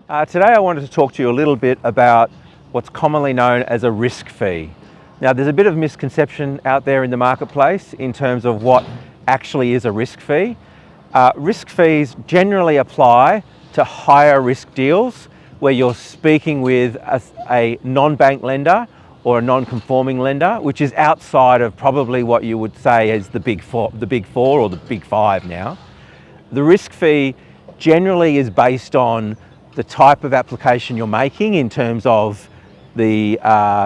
Today I wanted to talk to you a little bit about what's commonly known as a risk fee. Now there's a bit of misconception out there in the marketplace in terms of what actually is a risk fee. Risk fees generally apply to higher risk deals where you're speaking with a non-bank lender or a non-conforming lender, which is outside of probably what you would say is the big four or the big five now. The risk fee generally is based on the type of application you're making in terms of the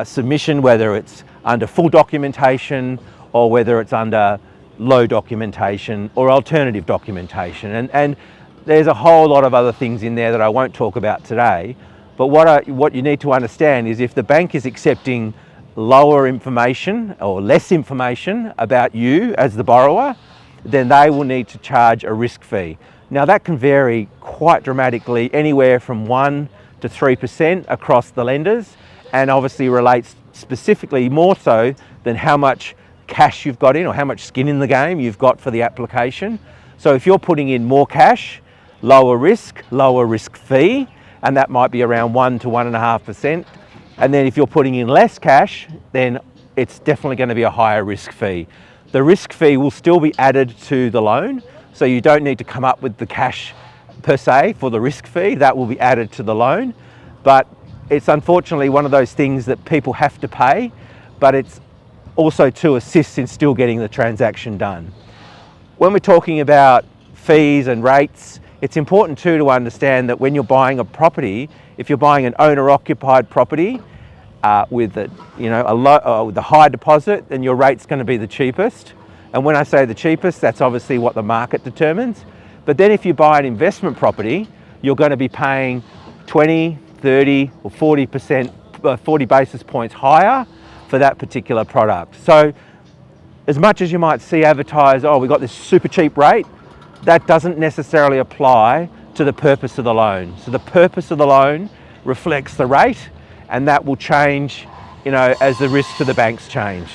submission, whether it's under full documentation or whether it's under low documentation or alternative documentation. And there's a whole lot of other things in there that I won't talk about today. But what you need to understand is if the bank is accepting lower information or less information about you as the borrower, then they will need to charge a risk fee. Now that can vary quite dramatically, anywhere from 1% to 3% across the lenders, and obviously relates specifically more so than how much cash you've got in or how much skin in the game you've got for the application. So if you're putting in more cash, lower risk fee, and that might be around 1 to 1.5%. And then if you're putting in less cash, then it's definitely going to be a higher risk fee. The risk fee will still be added to the loan, so you don't need to come up with the cash per se for the risk fee. That will be added to the loan. But it's unfortunately one of those things that people have to pay, but it's also to assist in still getting the transaction done. When we're talking about fees and rates, it's important too to understand that when you're buying a property, if you're buying an owner-occupied property with a high deposit, then your rate's going to be the cheapest. And when I say the cheapest, that's obviously what the market determines. But then if you buy an investment property, you're going to be paying 20, 30 or 40 basis points higher for that particular product. So as much as you might see advertised, oh, we got this super cheap rate, that doesn't necessarily apply to the purpose of the loan. So the purpose of the loan reflects the rate, and that will change, as the risks to the banks change.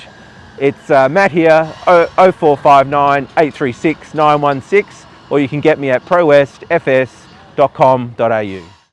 It's Matt here, 0459 836 916, or you can get me at prowestfs.com.au.